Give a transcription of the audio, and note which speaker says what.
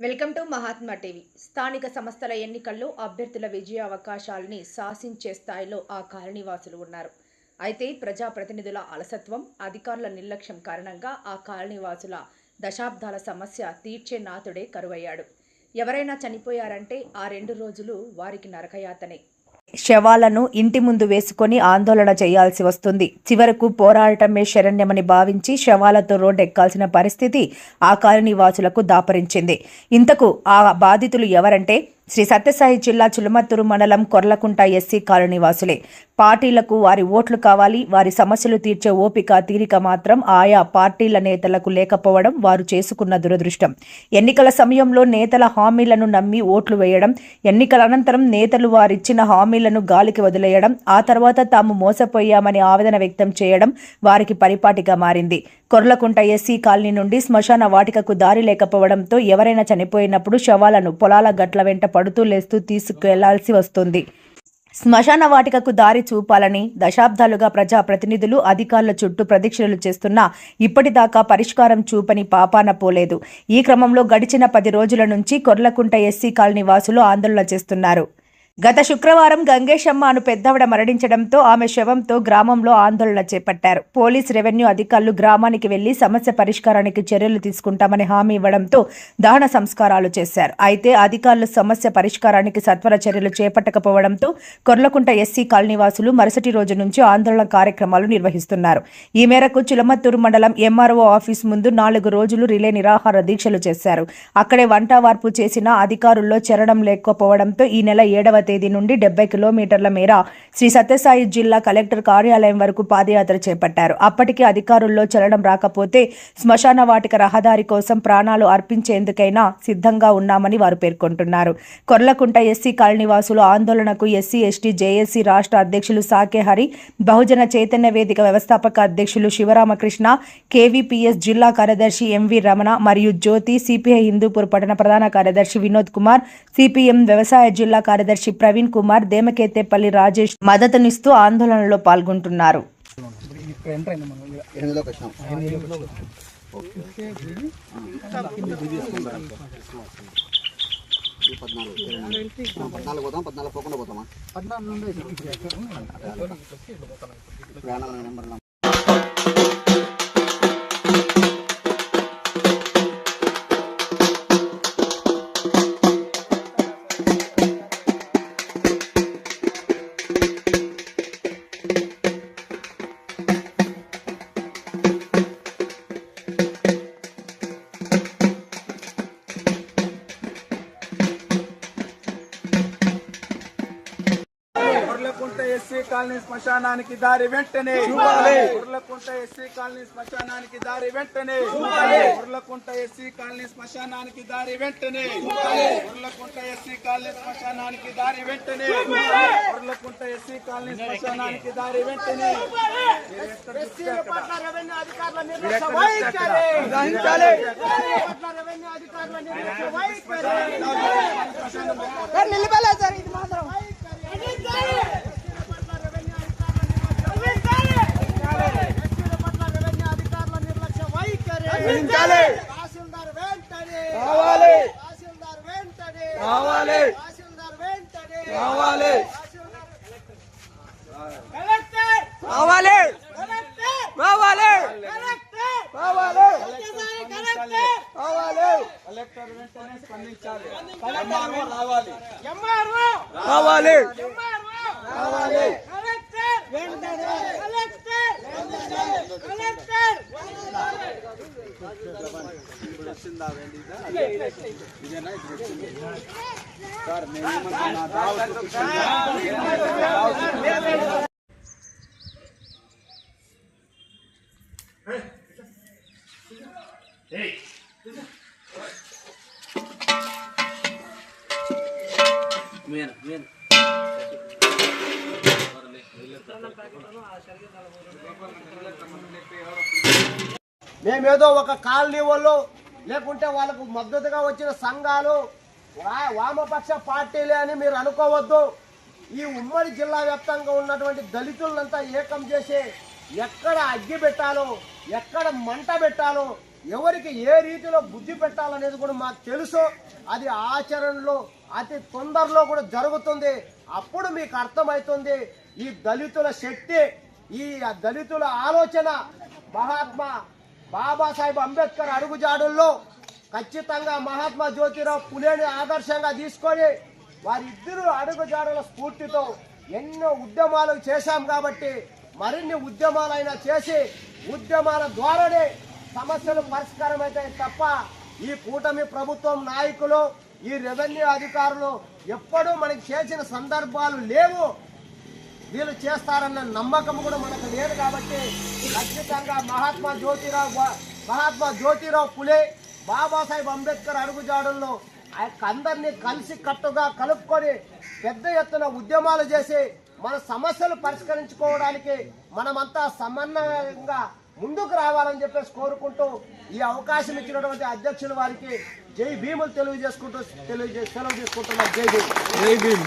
Speaker 1: Welcome to Mahatma TV. స్థానిక సంస్థల ఎన్నికల్లో అభ్యర్థుల విజయ అవకాశాలని శాసించే స్థాయిలో ఆ కాలనీవాసులు ఉన్నారు. అయితే ప్రజాప్రతినిధుల అలసత్వం, అధికారుల నిర్లక్ష్యం కారణంగా ఆ కాలనీవాసుల దశాబ్దాల సమస్య తీర్చే నాథుడే కరువయ్యాడు. ఎవరైనా చనిపోయారంటే ఆ 2 రోజులు వారికి నరకయాతనే. శవాలను ఇంటి ముందు వేసుకొని ఆందోళన చేయాల్సి వస్తుంది. చివరకు పోరాటమే శరణ్యమని భావించి శవాలతో రోడ్డెక్కాల్సిన పరిస్థితి ఆ కాలనీవాసులకు దాపరించింది. ఇంతకు ఆ బాధితులు ఎవరంటే శ్రీ సత్యసాయి జిల్లా చులమత్తూరు మండలం కొర్లకుంట ఎస్సీ కాలనీవాసులే. పార్టీలకు వారి ఓట్లు కావాలి, వారి సమస్యలు తీర్చే ఓపిక తీరిక మాత్రం ఆయా పార్టీల నేతలకు లేకపోవడం వారు చేసుకున్న దురదృష్టం. ఎన్నికల సమయంలో నేతల హామీలను నమ్మి ఓట్లు వేయడం, ఎన్నికల అనంతరం నేతలు వారిచ్చిన హామీలను గాలికి వదిలేయడం, ఆ తర్వాత తాము మోసపోయామని ఆవేదన వ్యక్తం చేయడం వారికి పరిపాటిగా మారింది. కొర్లకుంట ఎస్సీ కాలనీ నుండి శ్మశాన వాటికకు దారి లేకపోవడంతో ఎవరైనా చనిపోయినప్పుడు శవాలను పొలాల గట్ల వెంట పడుతూ లేస్తూ తీసుకెళ్లాల్సి వస్తుంది. శ్మశాన వాటికకు దారి చూపాలని దశాబ్దాలుగా ప్రజాప్రతినిధులు, అధికారుల చుట్టూ ప్రదక్షిణలు చేస్తున్నా ఇప్పటిదాకా పరిష్కారం చూపని పాపాన పోలేదు. ఈ క్రమంలో గడిచిన 10 రోజుల నుంచి కొర్లకుంట ఎస్సీ కాలనీ వాసులు ఆందోళన చేస్తున్నారు. గత శుక్రవారం గంగేశమ్మ అను పెద్దవిడ మరణించడంతో ఆమె శవంతో గ్రామంలో ఆందోళన చేపట్టారు. పోలీస్, రెవెన్యూ అధికారులు గ్రామానికి వెళ్లి సమస్య పరిష్కారానికి చర్యలు తీసుకుంటామని హామీ ఇవ్వడంతో దహన సంస్కారాలు చేశారు. అయితే అధికారులు సమస్య పరిష్కారానికి సత్వర చర్యలు చేపట్టకపోవడంతో కొర్లకుంట ఎస్సీ కాలనీవాసులు మరుసటి రోజు నుంచి ఆందోళన కార్యక్రమాలు నిర్వహిస్తున్నారు. ఈ మేరకు చులమత్తూరు మండలం ఎంఆర్ఓ ఆఫీస్ ముందు 4 రోజులు రిలే నిరాహార దీక్షలు చేశారు. అక్కడే వంటవార్పు చేసినా అధికారుల్లో చరణం లేకపోవడంతో ఈ నెల 7వ తేదీ నుండి 70 కిలోమీటర్ల మేర శ్రీ సత్యసాయి జిల్లా కలెక్టర్ కార్యాలయం వరకు పాదయాత్ర చేపట్టారు. అప్పటికి అధికారుల్లో చలనం రాకపోతే శ్మశాన వాటిక రహదారి కోసం ప్రాణాలు అర్పించేందుకైనా సిద్ధంగా ఉన్నామని వారు పేర్కొంటున్నారు. కొర్లకుంట ఎస్సీ కాలనీవాసులు ఆందోళనకు ఎస్సీ ఎస్టీ జేఏసీ రాష్ట్ర అధ్యక్షులు సాకే హరి, బహుజన చైతన్య వేదిక వ్యవస్థాపక అధ్యక్షులు శివరామకృష్ణ, కేవీపీఎస్ జిల్లా కార్యదర్శి ఎంవి రమణ మరియు జ్యోతి, సిపిఐ హిందూపూర్ పట్టణ ప్రధాన కార్యదర్శి వినోద్ కుమార్, సిపిఎం వ్యవసాయ జిల్లా కార్యదర్శి ప్రవీణ్ కుమార్, దేమకేతేపల్లి రాజేష్ మద్దతునిస్తూ ఆందోళనలో పాల్గొంటున్నారు.
Speaker 2: కొర్లకుంట ఎస్సీ కాలనీ శ్మశానానికి దారి వెంటనే, కొర్లకుంట ఎస్సీ కాలనీ శ్మశానానికి దారి వెంటనే, కొర్లకుంట ఎస్సీ కాలనీ శ్మశానానికి దారి వెంటనే, కొర్లకుంట ఎస్సీ కాలనీ శ్మశానానికి దారి వెంటనే, కొర్లకుంట ఎస్సీ కాలనీ శ్మశానానికి దారి వెంటనే.
Speaker 3: తహసీల్దార్ వెంటనే కావాలి, తహసీల్దార్ వెంటనే కావాలి, తహసీల్దార్ వెంటనే కావాలి, కలెక్టర్ కావాలి, కలెక్టర్ కావాలి, కలెక్టర్ కావాలి, కలెక్టర్ కావాలి,
Speaker 2: కలెక్టర్ వెంటనే స్పందించాలి. ఎంఆర్ఓ రావాలి,
Speaker 3: ఎంఆర్ఓ
Speaker 2: కావాలి,
Speaker 3: ఎంఆర్ఓ కావాలి, కలెక్టర్ వెంటనే, కలెక్టర్ కలెక్టర్
Speaker 2: ఇప్పుడు వచ్చిందా ఇదేనా ఇప్పుడు వచ్చింది సార్? నేనేమన్నా
Speaker 3: మేమేదో ఒక కాలనీ వాళ్ళు లేకుంటే వాళ్ళకు మద్దతుగా వచ్చిన సంఘాలు, వామపక్ష పార్టీలే అని మీరు అనుకోవద్దు. ఈ ఉమ్మడి జిల్లా వ్యాప్తంగా ఉన్నటువంటి దళితులంతా ఏకం చేసి ఎక్కడ అగ్గి పెట్టాలో, ఎక్కడ మంట పెట్టాలో ఎవరికి ఏ రీతిలో బుద్ధి పెట్టాలనేది కూడా మాకు తెలుసు. అది ఆచరణలో అతి తొందరలో కూడా జరుగుతుంది. అప్పుడు మీకు అర్థమవుతుంది ఈ దళితుల శక్తి, ఈ దళితుల ఆలోచన మహాత్మా బాబాసాహెబ్ అంబేద్కర్ అడుగుజాడుల్లో ఖచ్చితంగా మహాత్మా జ్యోతిరావు పులేని ఆదర్శంగా తీసుకొని వారిద్దరూ అడుగుజాడుల స్ఫూర్తితో ఎన్నో ఉద్యమాలు చేశాం. కాబట్టి మరిన్ని ఉద్యమాలైనా చేసి ఉద్యమాల ద్వారానే సమస్యలు పరిష్కారం అవుతాయి తప్ప ఈ కూటమి ప్రభుత్వం నాయకులు, ఈ రెవెన్యూ అధికారులు ఎప్పుడూ మనకి చేసిన సందర్భాలు లేవు. వీళ్ళు చేస్తారన్న నమ్మకం కూడా మనకు లేదు. కాబట్టి ఖచ్చితంగా మహాత్మా జ్యోతిరావు పులే, బాబాసాహెబ్ అంబేద్కర్ అడుగుజాడుల్లో అందరినీ కలిసి కట్టుగా కలుపుకొని పెద్ద ఎత్తున ఉద్యమాలు చేసి మన సమస్యలు పరిష్కరించుకోవడానికి మనమంతా సమన్వయంగా ముందుకు రావాలని చెప్పేసి కోరుకుంటూ ఈ అవకాశం ఇచ్చినటువంటి అధ్యక్షుల వారికి జై భీములు సెలవు చేసుకుంటున్నాం. జై భీమ్.